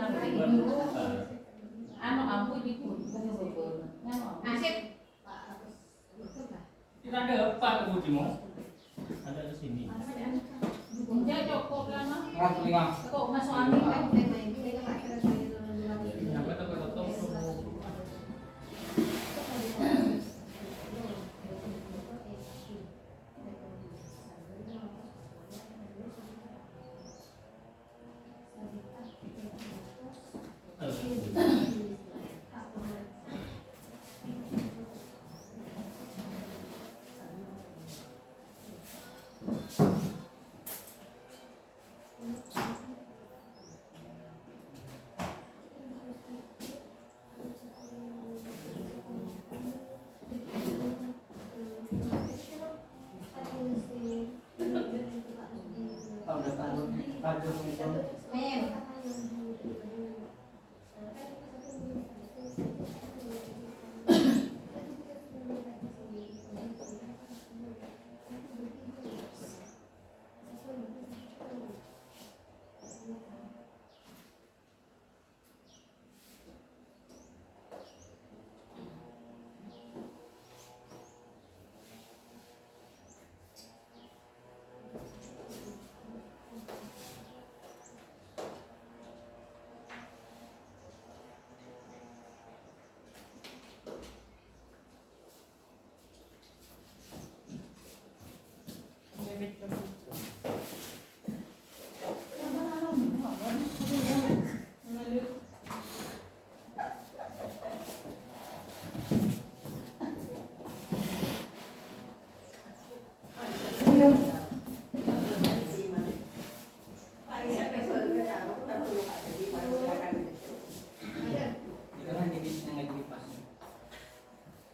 Anu abu di pun. Asik. Kita ada apa kemudimu? Ada di sini. Dia cukup lama. Lima. Kok masuk angin kan? Apa itu potong?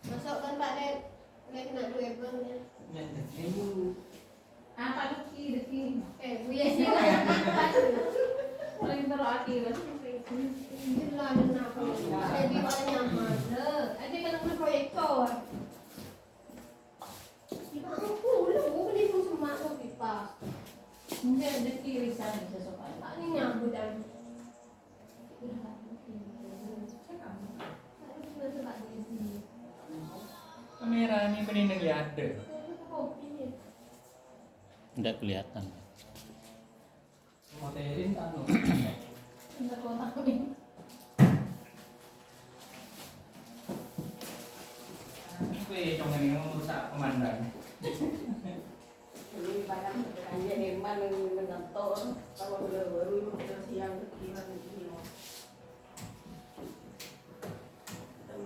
Masukkan Pak Dek, Dek nak duit bangnya. Apa deki? Buya sih. Paling terus akhir. Jelas nak. Jadi paling nyaman. Ada kena proyektor. Ibu aku lu beli pun semak tu pipa. Mungkin deki risan sesuatu. Pak ni nyambut dan. Kamera ini benar ada. Tidak kelihatan. Modelin kan lo. Enggak kotak ini. Kue cuma ini merusak pemandangan. Ini banyak hanya Herman yang menonton kalau baru siang kira begini.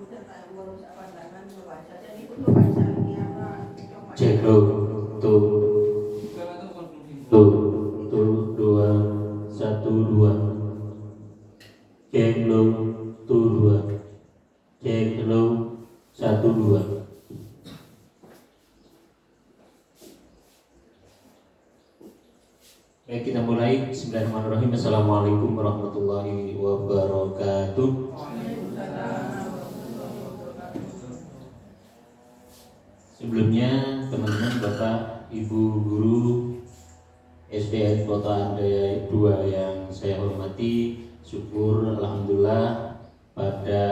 Tentang merusak pandangan membaca jadi untuk baca ini apa? Cek tuh 2 1 2. Cek tuh 2. Cek 1 2. Baik, kita mulai. Bismillahirrahmanirrahim. Assalamualaikum warahmatullahi wabarakatuh. Sebelumnya teman-teman, Bapak, Ibu guru SDN Kota Andaya 2 yang saya hormati, syukur alhamdulillah pada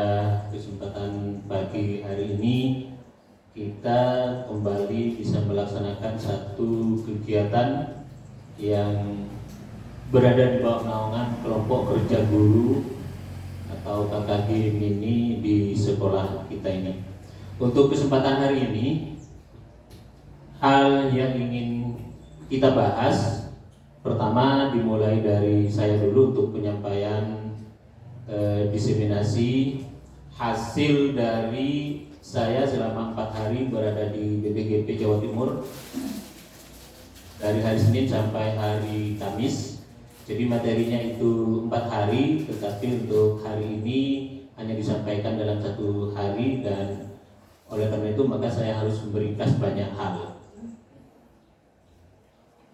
kesempatan pagi hari ini kita kembali bisa melaksanakan satu kegiatan yang berada di bawah naungan kelompok kerja guru atau KKG mini di sekolah kita ini. Untuk kesempatan hari ini, hal yang ingin kita bahas, pertama dimulai dari saya dulu untuk penyampaian diseminasi hasil dari saya selama 4 hari berada di BPGP Jawa Timur, dari hari Senin sampai hari Kamis. Jadi materinya itu 4 hari, tetapi untuk hari ini hanya disampaikan dalam 1 hari, dan oleh karena itu maka saya harus meringkas banyak hal.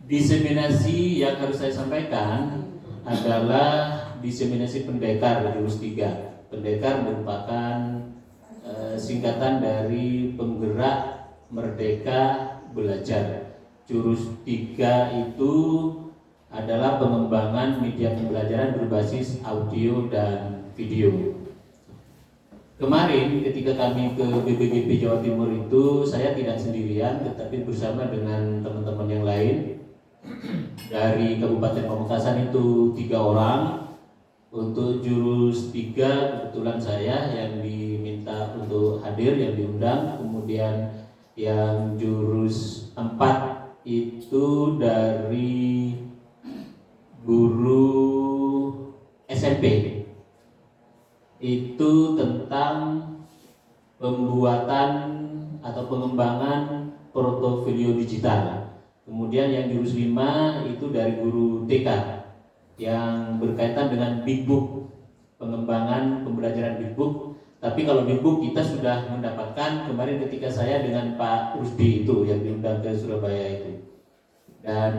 Diseminasi yang harus saya sampaikan adalah diseminasi pendekar jurus 3. Pendekar merupakan singkatan dari penggerak merdeka belajar. Jurus 3 itu adalah adalah pengembangan media pembelajaran berbasis audio dan video. Kemarin ketika kami ke BPGP Jawa Timur itu, saya tidak sendirian tetapi bersama dengan teman-teman yang lain. Dari Kabupaten Pamekasan itu 3 orang. Untuk jurus 3 kebetulan saya yang diminta untuk hadir, yang diundang. Kemudian yang jurus 4 itu dari guru SMP. Itu tentang pembuatan atau pengembangan portofolio digital. Kemudian yang jurus 5 itu dari guru TK yang berkaitan dengan Big Book, pengembangan pembelajaran Big Book. Tapi kalau Big Book kita sudah mendapatkan kemarin ketika saya dengan Pak Rusdi itu yang diundang ke Surabaya itu. Dan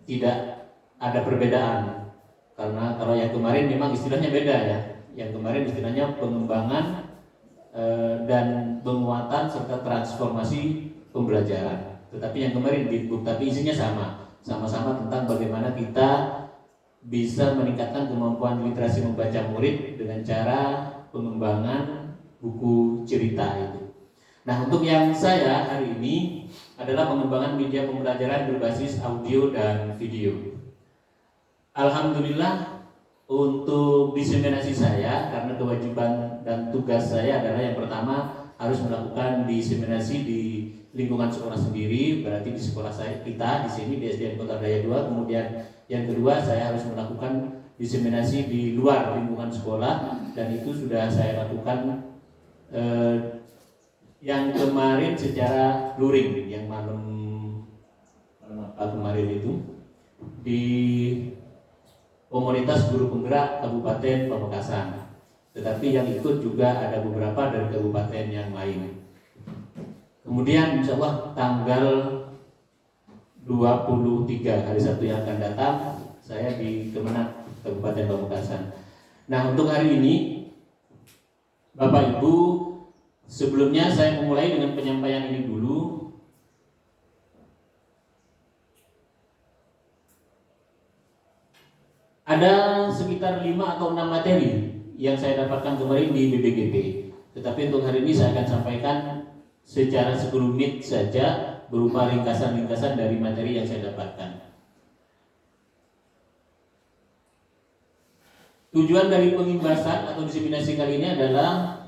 tidak ada perbedaan. Karena kalau yang kemarin memang istilahnya beda ya. Yang kemarin istilahnya pengembangan dan penguatan serta transformasi pembelajaran. Tetapi yang kemarin Big Book, tapi isinya sama-sama tentang bagaimana kita bisa meningkatkan kemampuan literasi membaca murid dengan cara pengembangan buku cerita itu. Nah, untuk yang saya hari ini adalah pengembangan media pembelajaran berbasis audio dan video. Alhamdulillah untuk diseminasi saya, karena kewajiban dan tugas saya adalah yang pertama harus melakukan diseminasi di lingkungan sekolah sendiri, berarti di sekolah kita di sini di SDN Kota Daya 2. Kemudian yang kedua saya harus melakukan diseminasi di luar lingkungan sekolah, dan itu sudah saya lakukan yang kemarin secara luring, yang malam kemarin itu di komunitas guru penggerak Kabupaten Pamekasan. Tetapi yang ikut juga ada beberapa dari kabupaten yang lain. Kemudian insya Allah tanggal 23 hari Sabtu yang akan datang saya di Kemenak Kabupaten Pamekasan. Nah, untuk hari ini Bapak Ibu, sebelumnya saya memulai dengan penyampaian ini dulu. Ada sekitar 5 atau 6 materi yang saya dapatkan kemarin di BPGP. Tetapi untuk hari ini saya akan sampaikan secara sekelumit saja berupa ringkasan-ringkasan dari materi yang saya dapatkan. Tujuan dari pengimbasan atau diseminasi kali ini adalah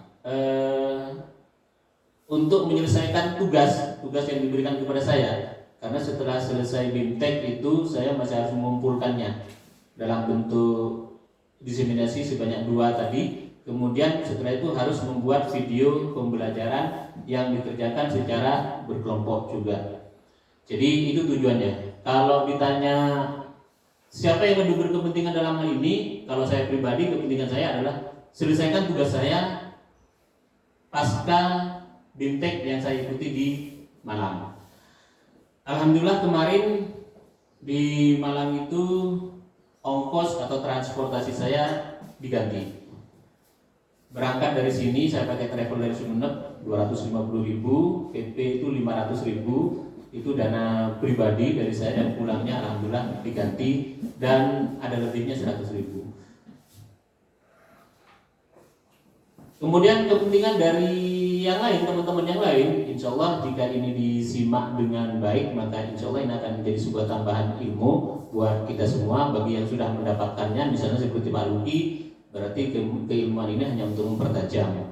untuk menyelesaikan tugas yang diberikan kepada saya. Karena setelah selesai BIMTEK itu saya masih harus mengumpulkannya dalam bentuk diseminasi sebanyak 2 tadi. Kemudian setelah itu harus membuat video pembelajaran yang dikerjakan secara berkelompok juga. Jadi itu tujuannya. Kalau ditanya siapa yang lebih berkepentingan dalam hal ini, kalau saya pribadi kepentingan saya adalah selesaikan tugas saya pasca BIMTEK yang saya ikuti di Malang. Alhamdulillah kemarin di Malang itu ongkos atau transportasi saya diganti. Berangkat dari sini saya pakai travel dari Sumeneb 250.000, PP itu 500.000, itu dana pribadi dari saya, dan pulangnya alhamdulillah diganti dan ada lebihnya 100.000. Kemudian kepentingan dari yang lain, teman-teman yang lain, insya Allah jika ini disimak dengan baik, maka insya Allah ini akan menjadi sebuah tambahan ilmu buat kita semua. Bagi yang sudah mendapatkannya, misalnya seperti Pak Ruki, berarti keilmuan ini hanya untuk mempertajam.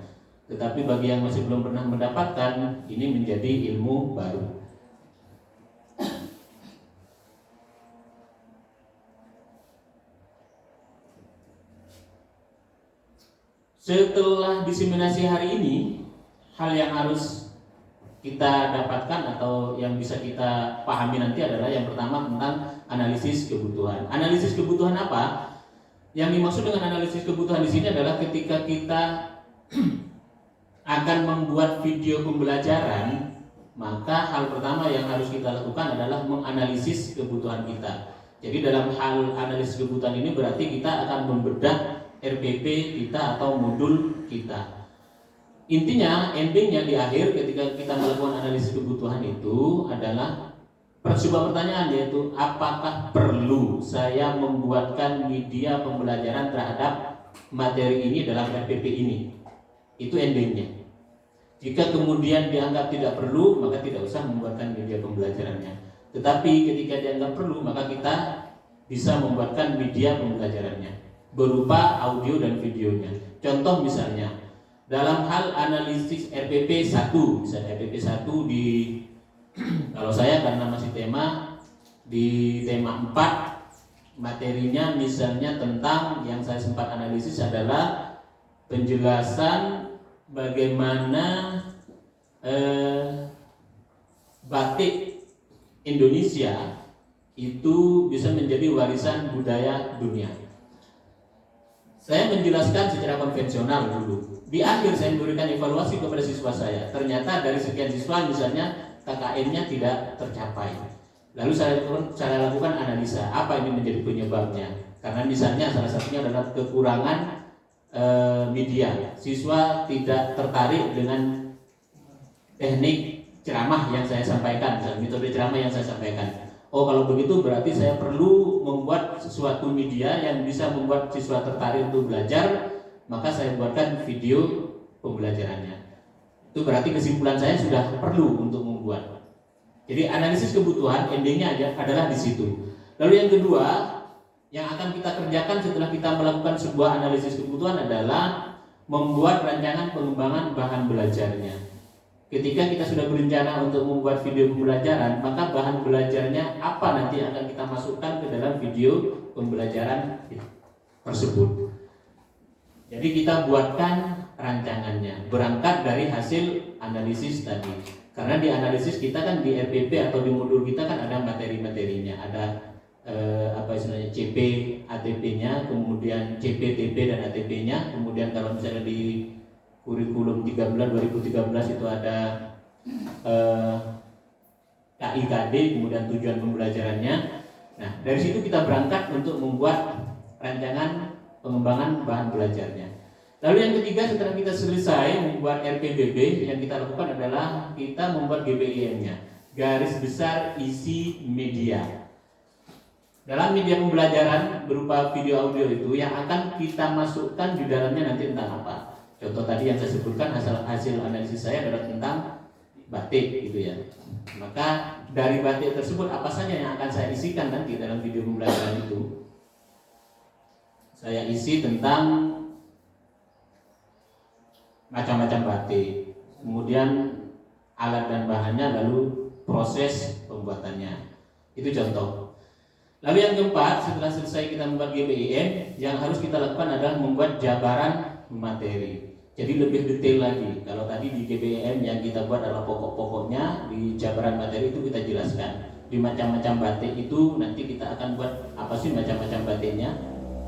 Tetapi bagi yang masih belum pernah mendapatkan, ini menjadi ilmu baru. Setelah diseminasi hari ini, hal yang harus kita dapatkan atau yang bisa kita pahami nanti adalah yang pertama tentang analisis kebutuhan. Analisis kebutuhan apa? Yang dimaksud dengan analisis kebutuhan di sini adalah ketika kita akan membuat video pembelajaran, maka hal pertama yang harus kita lakukan adalah menganalisis kebutuhan kita. Jadi dalam hal analisis kebutuhan ini berarti kita akan membedah RPP kita atau modul kita. Intinya, endingnya di akhir ketika kita melakukan analisis kebutuhan itu adalah sebuah pertanyaan, yaitu apakah perlu saya membuatkan media pembelajaran terhadap materi ini dalam RPP ini? Itu endingnya. Jika kemudian dianggap tidak perlu, maka tidak usah membuatkan media pembelajarannya. Tetapi ketika dianggap perlu, maka kita bisa membuatkan media pembelajarannya berupa audio dan videonya. Contoh misalnya, dalam hal analisis RPP 1, misalnya RPP 1 di kalau saya karena masih di tema 4, materinya misalnya tentang yang saya sempat analisis adalah penjelasan bagaimana batik Indonesia itu bisa menjadi warisan budaya dunia. Saya menjelaskan secara konvensional dulu. Di akhir saya memberikan evaluasi kepada siswa saya. Ternyata dari sekian siswa misalnya KKN-nya tidak tercapai. Lalu saya lakukan analisa apa ini menjadi penyebabnya. Karena misalnya salah satunya adalah kekurangan media. Siswa tidak tertarik dengan teknik ceramah yang saya sampaikan, metode ceramah yang saya sampaikan. Oh, kalau begitu berarti saya perlu membuat sesuatu media yang bisa membuat siswa tertarik untuk belajar, maka saya buatkan video pembelajarannya. Itu berarti kesimpulan saya sudah perlu untuk membuat. Jadi analisis kebutuhan endingnya adalah di situ. Lalu yang kedua, yang akan kita kerjakan setelah kita melakukan sebuah analisis kebutuhan adalah membuat rancangan pengembangan bahan belajarnya. Ketika kita sudah berencana untuk membuat video pembelajaran, maka bahan belajarnya apa nanti akan kita masukkan ke dalam video pembelajaran tersebut. Jadi kita buatkan rancangannya berangkat dari hasil analisis tadi. Karena di analisis kita kan di RPP atau di modul kita kan ada materi-materinya, ada CP, ATP-nya, kemudian CP, TP dan ATP-nya. Kemudian kalau misalnya di kurikulum 2013 itu ada KIKD, kemudian tujuan pembelajarannya. Nah, dari situ kita berangkat untuk membuat rancangan pengembangan bahan belajarnya. Lalu yang ketiga, setelah kita selesai membuat RPBB, yang kita lakukan adalah kita membuat GBIM-nya, garis besar isi media. Dalam media pembelajaran berupa video audio itu yang akan kita masukkan di dalamnya nanti tentang apa. Contoh tadi yang saya sebutkan hasil analisis saya adalah tentang batik gitu ya. Maka dari batik tersebut apa saja yang akan saya isikan nanti dalam video pembelajaran itu? Saya isi tentang macam-macam batik, kemudian alat dan bahannya, lalu proses pembuatannya. Itu contoh. Lalu yang keempat, setelah selesai kita membuat GBIM, yang harus kita lakukan adalah membuat jabaran materi. Jadi lebih detail lagi. Kalau tadi di GBIM yang kita buat adalah pokok-pokoknya, di jabaran materi itu kita jelaskan. Di macam-macam batik itu nanti kita akan buat apa sih macam-macam batiknya,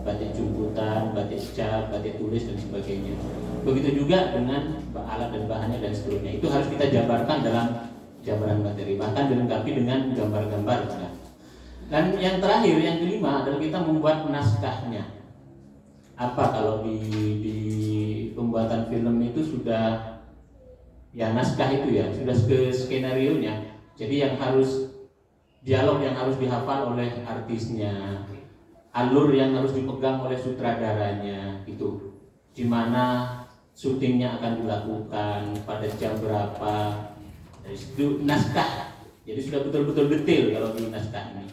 batik jumputan, batik cap, batik tulis dan sebagainya. Begitu juga dengan alat dan bahannya dan seterusnya. Itu harus kita jabarkan dalam jabaran materi, bahkan dilengkapi dengan gambar-gambar. Dan yang terakhir, yang kelima adalah kita membuat naskahnya. Apa kalau di pembuatan film itu sudah ya naskah itu ya, sudah ke skenario-nya. Jadi yang harus dialog yang harus dihafal oleh artisnya, alur yang harus dipegang oleh sutradaranya, itu di mana syutingnya akan dilakukan, pada jam berapa. Itu naskah. Jadi sudah betul-betul detail kalau di naskah ini.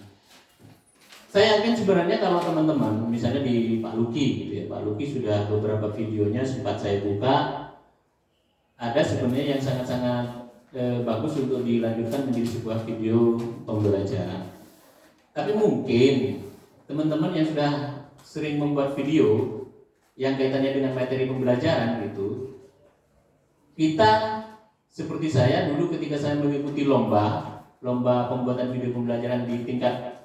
Saya yakin sebenarnya kalau teman-teman, misalnya di Pak Luki gitu ya, Pak Luki sudah beberapa videonya sempat saya buka, ada sebenarnya yang sangat-sangat bagus untuk dilanjutkan menjadi sebuah video pembelajaran. Tapi mungkin teman-teman yang sudah sering membuat video yang kaitannya dengan materi pembelajaran gitu, kita seperti saya dulu ketika saya mengikuti lomba pembuatan video pembelajaran di tingkat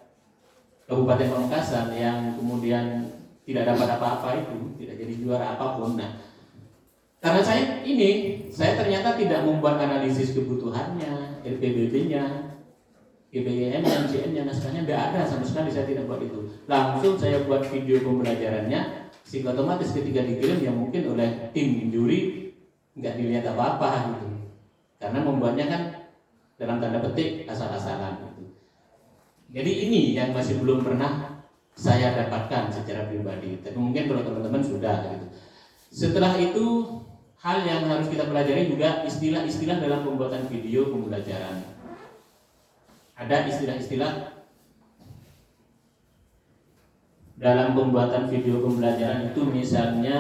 Kabupaten Pamekasan yang kemudian tidak dapat apa-apa itu, tidak jadi juara apapun. Nah, karena saya ternyata tidak membuat analisis kebutuhannya, RPBB-nya, GBIM dan CM-nya, naskahnya tidak ada sama sekali, saya tidak buat itu. Langsung saya buat video pembelajarannya, sehingga otomatis ketika dikirim yang mungkin oleh tim juri nggak dilihat apa-apa gitu. Karena membuatnya kan dalam tanda petik asal-asalan gitu. Jadi ini yang masih belum pernah saya dapatkan secara pribadi. Tapi mungkin kalau teman-teman sudah gitu. Setelah itu hal yang harus kita pelajari juga istilah-istilah dalam pembuatan video pembelajaran. Ada istilah-istilah dalam pembuatan video pembelajaran itu, misalnya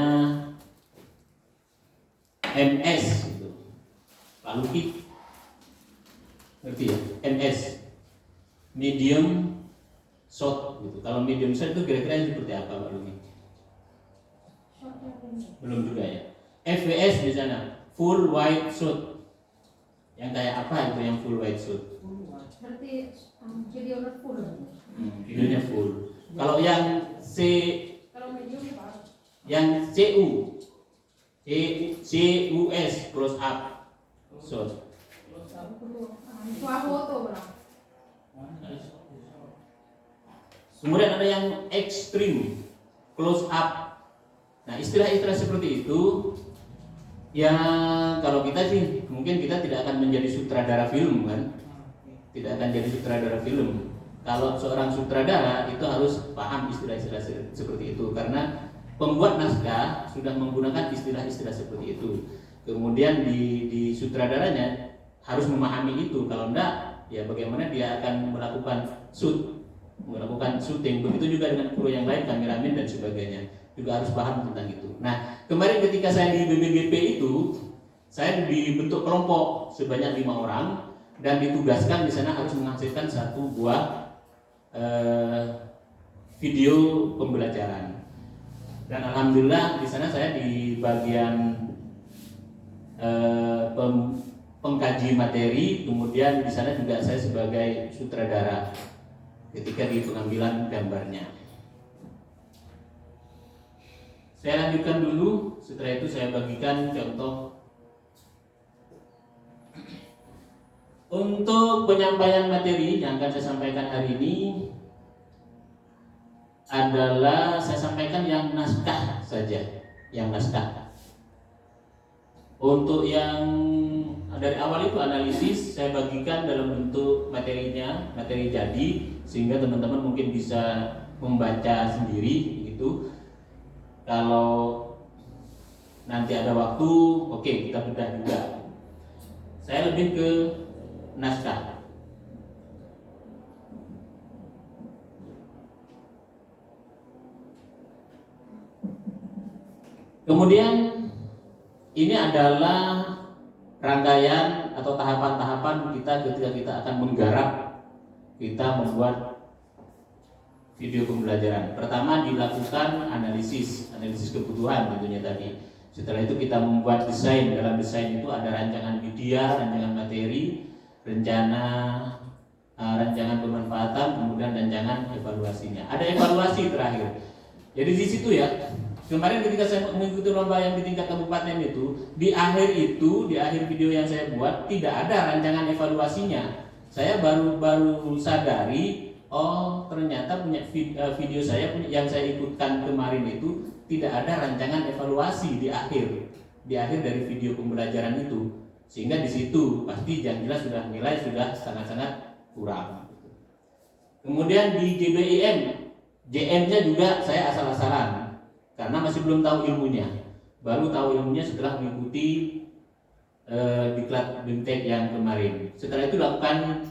MS gitu. Lalu hit. Ngerti ya? MS. Medium short gitu. Kalau medium short itu kira-kira seperti apa Pak Lumi? Belum juga ya. FWS di sana, full wide shot. Yang kayak apa itu yang full wide shot? Berarti video full. Videonya full. Kalau yang Kalau medium Pak. yang CUS close up shot. Foto berapa? Kemudian ada yang extreme close up. Nah, istilah-istilah seperti itu yang kalau kita sih mungkin kita tidak akan menjadi sutradara film kan, tidak akan jadi sutradara film. Kalau seorang sutradara itu harus paham istilah-istilah seperti itu, karena pembuat naskah sudah menggunakan istilah-istilah seperti itu. Kemudian di sutradaranya harus memahami itu. Kalau enggak, ya bagaimana dia akan melakukan syuting. Begitu juga dengan kru yang lain, kameramen dan sebagainya, juga harus paham tentang itu. Nah, kemarin ketika saya di BBGP itu, saya dibentuk kelompok sebanyak 5 orang dan ditugaskan di sana harus menghasilkan satu buah video pembelajaran. Dan alhamdulillah di sana saya di bagian pengkaji materi, kemudian di sana juga saya sebagai sutradara ketika di pengambilan gambarnya. Saya lanjutkan dulu, setelah itu saya bagikan contoh. Untuk penyampaian materi yang akan saya sampaikan hari ini adalah saya sampaikan yang naskah saja, yang naskah. Untuk yang dari awal itu analisis saya bagikan dalam bentuk materinya, materi jadi, sehingga teman-teman mungkin bisa membaca sendiri gitu. Kalau nanti ada waktu, oke, kita bedah juga. Saya lebih ke naskah. Kemudian ini adalah rangkaian atau tahapan-tahapan kita ketika kita akan menggarap, kita membuat video pembelajaran. Pertama dilakukan analisis kebutuhan tentunya tadi. Setelah itu kita membuat desain. Dalam desain itu ada rancangan media, rancangan materi, rancangan pemanfaatan, kemudian rancangan evaluasinya. Ada evaluasi terakhir. Jadi di situ ya. Kemarin ketika saya mengikuti lomba yang di tingkat kabupaten itu, di akhir video yang saya buat tidak ada rancangan evaluasinya. Saya baru sadari, oh ternyata punya video saya yang saya ikutkan kemarin itu tidak ada rancangan evaluasi di akhir dari video pembelajaran itu, sehingga di situ pasti yang jelas sudah nilai sudah sangat-sangat kurang. Kemudian di JM-nya juga saya asal-asalan karena masih belum tahu ilmunya, baru tahu ilmunya setelah mengikuti diklat BIMTEK yang kemarin. Setelah itu lakukan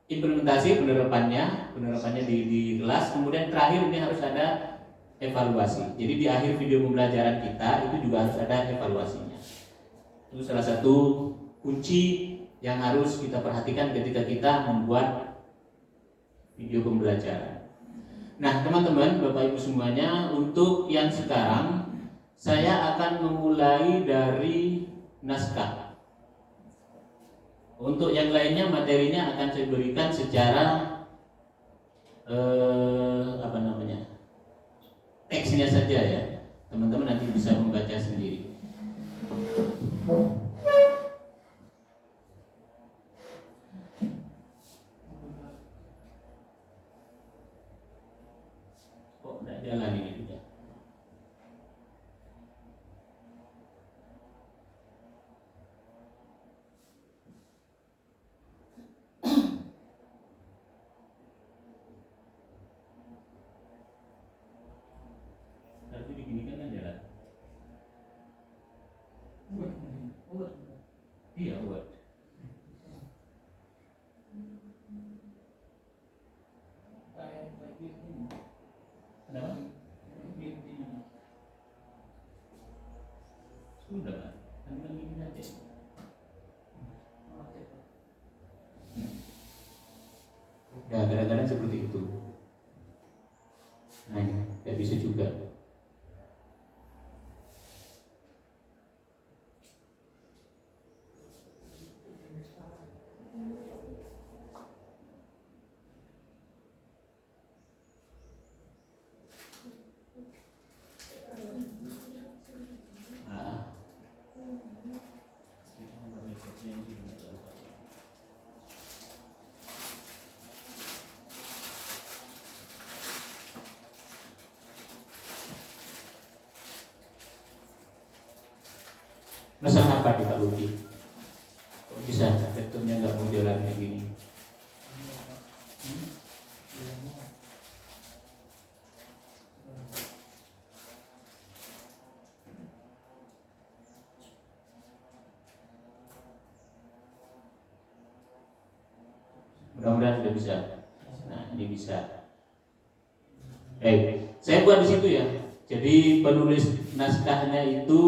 implementasi penerapannya di kelas, kemudian terakhir ini harus ada evaluasi. Jadi di akhir video pembelajaran kita itu juga harus ada evaluasinya. Itu salah satu kunci yang harus kita perhatikan ketika kita membuat video pembelajaran. Nah, teman-teman, Bapak Ibu semuanya, untuk yang sekarang saya akan memulai dari naskah. Untuk yang lainnya materinya akan saya berikan secara teksnya saja ya. Teman-teman nanti bisa membaca sendiri. Kok tidak jalan ini juga? kadang-kadang seperti itu. Nah, tidak bisa juga. Nah, masalah apa di Pak Budi? Kok bisa laptopnya nggak mau jalan kayak gini? Mudah-mudahan sudah bisa. Nah, ini bisa. Saya buat di situ ya. Jadi penulis naskahnya itu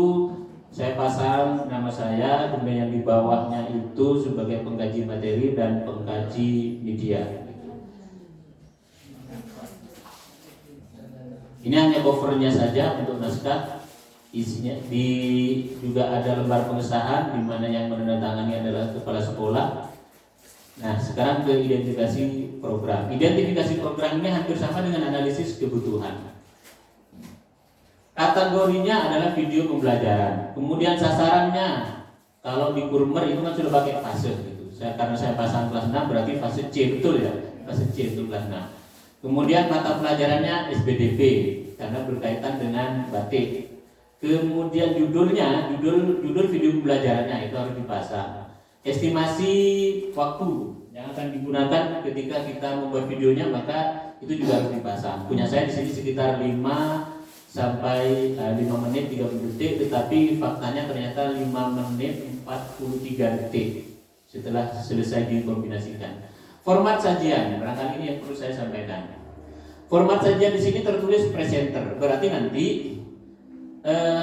saya pasang nama saya, kemudian yang di bawahnya itu sebagai pengkaji materi dan pengkaji media. Ini hanya covernya saja untuk naskah. Isinya juga ada lembar pengesahan di mana yang menandatangani adalah kepala sekolah. Nah, sekarang ke identifikasi program. Identifikasi program ini hampir sama dengan analisis kebutuhan. Kategorinya adalah video pembelajaran. Kemudian sasarannya, kalau di Kurmer itu kan sudah pakai fase gitu. Karena saya pasang kelas 6 berarti fase C, betul ya? Fase C itu kelas 6. Kemudian mata pelajarannya SBDP karena berkaitan dengan batik. Kemudian judulnya, judul video pembelajarannya itu harus dipasang. Estimasi waktu yang akan digunakan ketika kita membuat videonya, maka itu juga harus dipasang. Punya saya di sini sekitar 5 sampai 5 menit 30 detik, tetapi faktanya ternyata 5 menit 43 detik setelah selesai dikombinasikan. Format sajian, barangkali ini yang perlu saya sampaikan. Format sajian di sini tertulis presenter, berarti nanti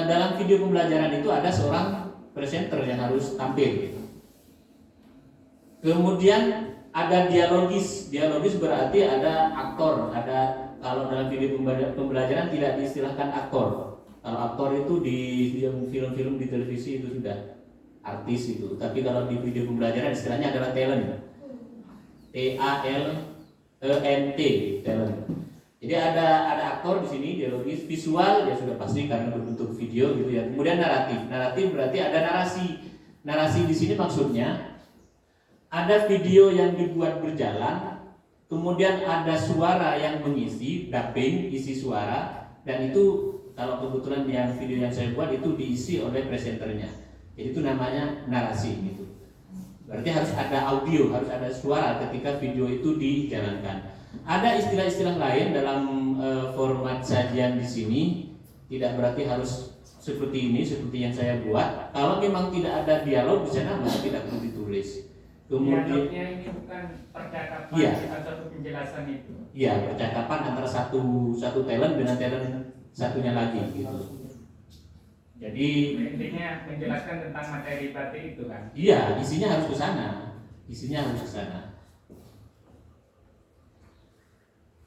dalam video pembelajaran itu ada seorang presenter yang harus tampil. Kemudian ada dialogis berarti ada aktor, ada. Kalau dalam video pembelajaran tidak diistilahkan aktor. Kalau aktor itu di film-film di televisi itu sudah artis itu. Tapi kalau di video pembelajaran istilahnya adalah talent. TALENT, talent. Jadi ada aktor di sini, dialogis, visual ya sudah pasti karena berbentuk video gitu ya. Kemudian naratif berarti ada narasi. Narasi di sini maksudnya ada video yang dibuat berjalan. Kemudian ada suara yang mengisi, dubbing, isi suara, dan itu kalau kebetulan yang video yang saya buat itu diisi oleh presenternya. Jadi itu namanya narasi gitu. Berarti harus ada audio, harus ada suara ketika video itu dijalankan. Ada istilah-istilah lain dalam format sajian di sini, tidak berarti harus seperti ini, seperti yang saya buat. Kalau memang tidak ada dialog di sana, maka tidak perlu ditulis. Kemudian ini bukan percakapan, iya, satu penjelasan itu. Iya, percakapan antara satu talent dengan talent satunya lagi gitu. Jadi intinya menjelaskan tentang materi batik itu kan. iya, isinya harus ke sana.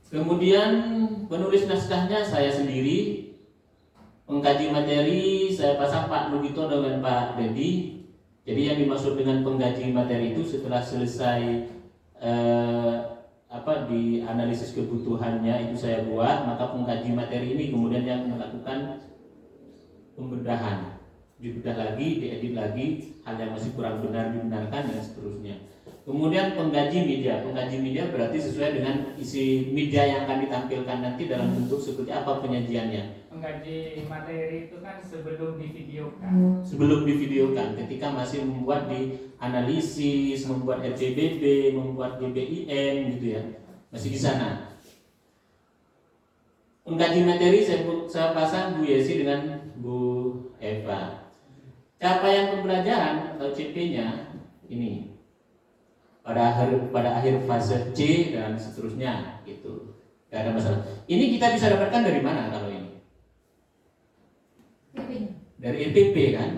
Kemudian penulis naskahnya saya sendiri, pengkaji materi saya pasang Pak Lugito dengan Pak Dedi. Jadi yang dimaksud dengan pengkaji materi itu setelah selesai di analisis kebutuhannya itu saya buat, maka pengkaji materi ini kemudian yang melakukan pembedahan, dibedah lagi, diedit lagi, hal yang masih kurang benar dibenarkan dan seterusnya. Kemudian pengkaji media berarti sesuai dengan isi media yang akan ditampilkan nanti dalam bentuk seperti apa penyajiannya. Pengkaji materi itu kan sebelum divideokan. Sebelum divideokan, ketika masih membuat di analisis, membuat RCBB, membuat GBIN gitu ya, masih di sana. Pengkaji materi saya pasang Bu Yesi dengan Bu Eva. Capaian pembelajaran atau CP-nya ini pada akhir fase C dan seterusnya gitu. Gak ada masalah. Ini kita bisa dapatkan dari mana kalau ini? Dari EPP kan?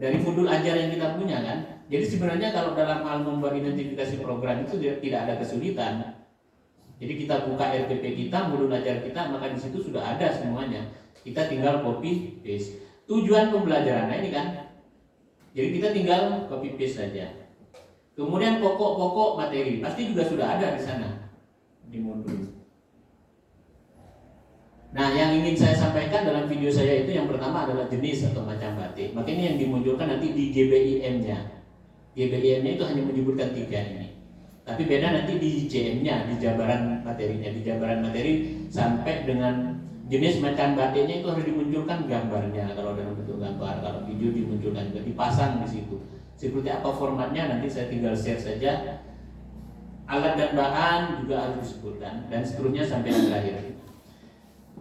Dari modul ajar yang kita punya kan? Jadi sebenarnya kalau dalam hal membuat identifikasi program itu tidak ada kesulitan. Jadi kita buka RPP kita, modul ajar kita, maka di situ sudah ada semuanya. Kita tinggal copy paste. Tujuan pembelajarannya ini kan, jadi kita tinggal copy paste saja. Kemudian pokok-pokok materi pasti juga sudah ada di sana di modul. Nah, yang ingin saya sampaikan dalam video saya itu yang pertama adalah jenis atau macam batik. Maka ini yang dimunculkan nanti di GBIM-nya. GBIM-nya itu hanya menyebutkan 3 ini. Tapi beda nanti di JM-nya, di jabaran materinya. Di jabaran materi sampai dengan jenis macam batiknya itu harus dimunculkan gambarnya. Kalau dalam bentuk gambar, kalau video dimunculkan juga, dipasang di situ. Seperti apa formatnya nanti saya tinggal share saja. Alat dan bahan juga harus disebutkan dan seterusnya sampai yang terakhir.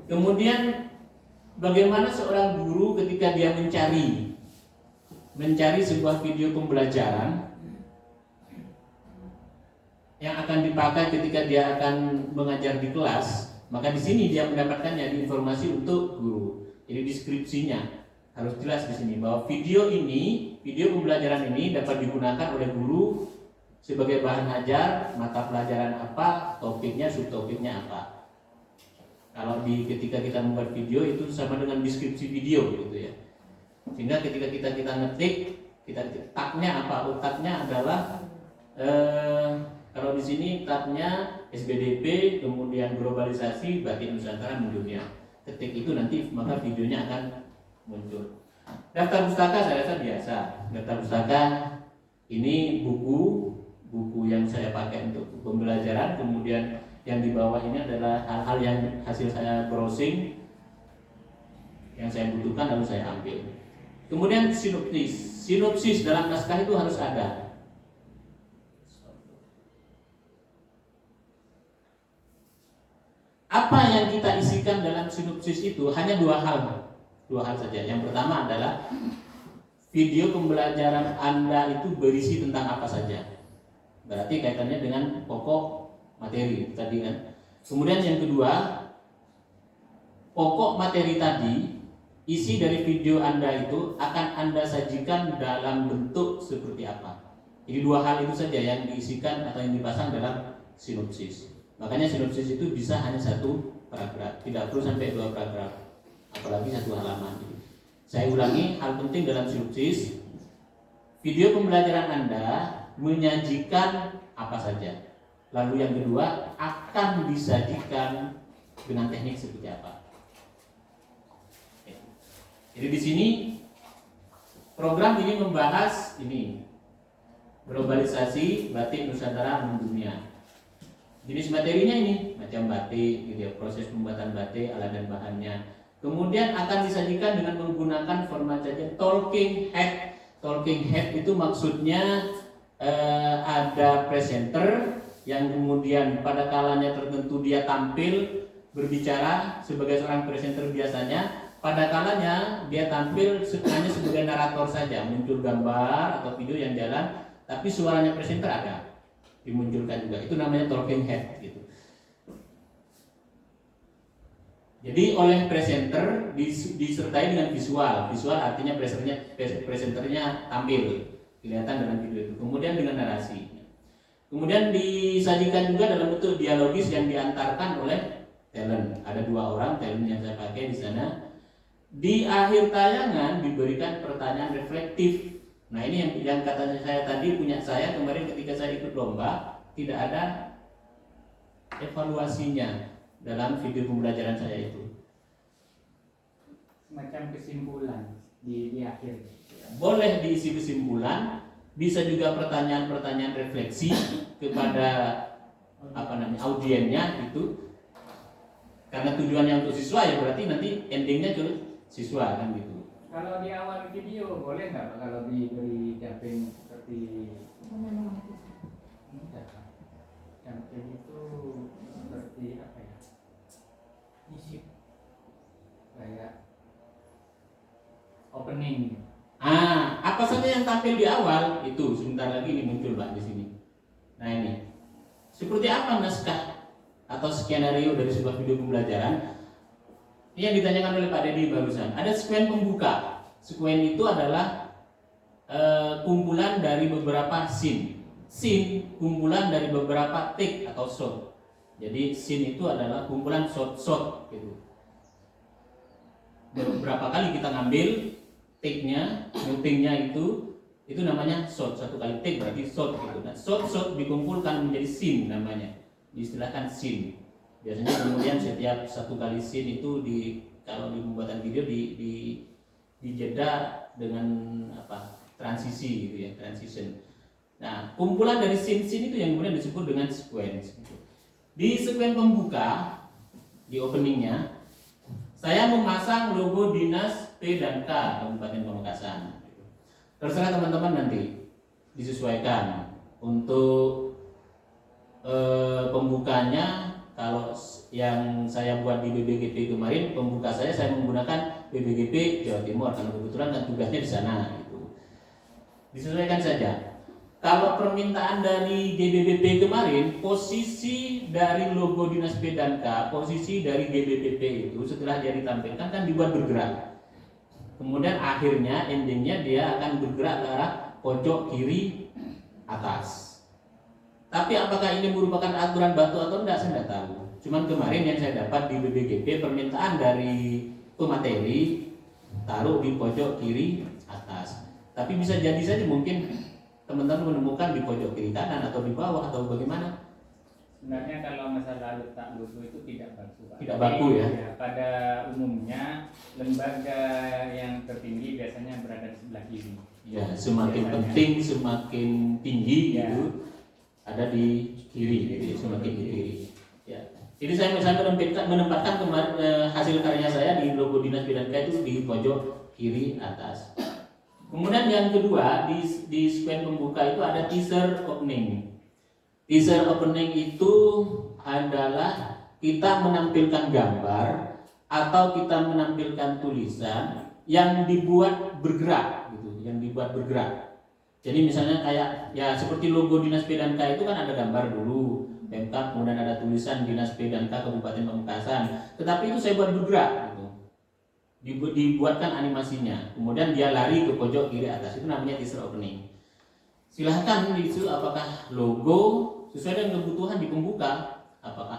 Kemudian bagaimana seorang guru ketika dia mencari sebuah video pembelajaran yang akan dipakai ketika dia akan mengajar di kelas, maka di sini dia mendapatkannya di informasi untuk guru. Jadi deskripsinya harus jelas di sini bahwa video pembelajaran ini dapat digunakan oleh guru sebagai bahan ajar, mata pelajaran apa, topiknya, subtopiknya apa. Kalau ketika kita membuat video itu sama dengan deskripsi video gitu ya. Sehingga ketika kita ngetik, kita tabnya apa? Tabnya adalah kalau di sini tabnya SBDP, kemudian globalisasi, batik Nusantara mendunia. Ketik itu nanti maka videonya akan muncul. Daftar pustaka saya rasa biasa. Daftar pustaka ini buku yang saya pakai untuk pembelajaran, kemudian yang di bawah ini adalah hal-hal yang hasil saya browsing yang saya butuhkan lalu saya ambil. Kemudian sinopsis dalam naskah itu harus ada. Apa yang kita isikan dalam sinopsis itu hanya dua hal saja. Yang pertama adalah video pembelajaran Anda itu berisi tentang apa saja. Berarti kaitannya dengan pokok materi tadi kan. Kemudian yang kedua, pokok materi tadi, isi dari video Anda itu akan Anda sajikan dalam bentuk seperti apa. Jadi dua hal itu saja yang diisikan atau yang dipasang dalam sinopsis. Makanya sinopsis itu bisa hanya 1 paragraf, tidak perlu sampai 2 paragraf, apalagi 1 halaman. Saya ulangi, hal penting dalam sinopsis, video pembelajaran Anda menyajikan apa saja. Lalu yang kedua, akan disajikan dengan teknik seperti apa. Jadi di sini program ini membahas globalisasi batik Nusantara mendunia. Jenis materinya ini macam batik, gitu ya, proses pembuatan batik, alat dan bahannya. Kemudian akan disajikan dengan menggunakan format saja talking head. Talking head itu maksudnya ada presenter yang kemudian pada kalanya tertentu dia tampil berbicara sebagai seorang presenter biasanya, pada kalanya dia tampil hanya sebagai narator saja, muncul gambar atau video yang jalan, tapi suaranya presenter ada, dimunculkan juga. Itu namanya talking head gitu. Jadi oleh presenter disertai dengan visual. Visual artinya presenternya tampil, kelihatan dalam video itu. Kemudian dengan narasi. Kemudian disajikan juga dalam bentuk dialogis yang diantarkan oleh talent. Ada 2 orang talent yang saya pakai di sana. Di akhir tayangan diberikan pertanyaan reflektif. Nah ini yang katanya saya tadi punya saya kemarin ketika saya ikut lomba, tidak ada evaluasinya dalam video pembelajaran saya itu. Semacam kesimpulan di akhir. Boleh diisi kesimpulan, bisa juga pertanyaan-pertanyaan refleksi kepada audiennya itu. Karena tujuannya untuk siswa ya berarti nanti endingnya ke siswa kan gitu. Kalau di awal video boleh nggak kalau diberi dubbing seperti dubbing itu seperti apa ya? Isi kayak opening. Apa saja yang tampil di awal itu sebentar lagi ini muncul Pak di sini. Nah ini seperti apa naskah atau skenario dari sebuah video pembelajaran? Ini yang ditanyakan oleh Pak Dedi barusan. Ada sekuen pembuka. Sekuen itu adalah kumpulan dari beberapa scene kumpulan dari beberapa take atau shot. Jadi scene itu adalah kumpulan shot-shot gitu. Beberapa kali kita ngambil take-nya, syutingnya itu namanya shot. Satu kali take berarti shot gitu. Nah, shot dikumpulkan menjadi scene namanya. Diistilahkan scene. Biasanya kemudian setiap satu kali scene itu kalau di pembuatan video dijeda dengan transisi gitu ya, transition. Nah, kumpulan dari scene-scene itu yang kemudian disebut dengan sequence gitu. Di sequence pembuka di openingnya saya memasang logo Dinas P dan K Kabupaten Pamekasan. Terserah teman-teman nanti disesuaikan untuk pembukanya. Kalau yang saya buat di BBGP kemarin, pembuka saya menggunakan BBGP Jawa Timur karena kebetulan kan tugasnya di sana. Gitu. Disesuaikan saja. Kalau permintaan dari GBBP kemarin, posisi dari logo Dinas P dan K, posisi dari GBBP itu setelah dia ditampilkan kan dibuat bergerak. Kemudian akhirnya endingnya dia akan bergerak ke arah pojok kiri atas. Tapi apakah ini merupakan aturan batu atau tidak saya tidak tahu. Cuman kemarin yang saya dapat di BBGP permintaan dari pemateri taruh di pojok kiri atas. Tapi bisa jadi saja mungkin teman-teman menemukan di pojok kiri kanan atau di bawah atau bagaimana. Sebenarnya kalau masalah letak logo itu tidak baku, Pak. Tidak baku ya? Pada umumnya lembaga yang tertinggi biasanya berada di sebelah kiri. Ya, semakin Biasanya. penting, semakin tinggi Ya. gitu ada di kiri, gitu, semakin di kiri. Ya. Jadi saya menempatkan hasil karya saya di logo Dinas P dan K itu di pojok kiri atas. Kemudian yang kedua di sequence pembuka itu ada teaser opening. Teaser opening itu adalah kita menampilkan gambar atau kita menampilkan tulisan yang dibuat bergerak gitu, yang dibuat bergerak. Jadi misalnya kayak ya seperti logo Dinas P dan K itu kan ada gambar dulu, Pemkab, kemudian ada tulisan Dinas P dan K Kabupaten Pamekasan. Tetapi itu saya buat bergerak gitu. Dibuatkan animasinya. Kemudian dia lari ke pojok kiri atas. Itu namanya teaser opening. Silahkan itu apakah logo sesuai dengan kebutuhan di pembuka, apakah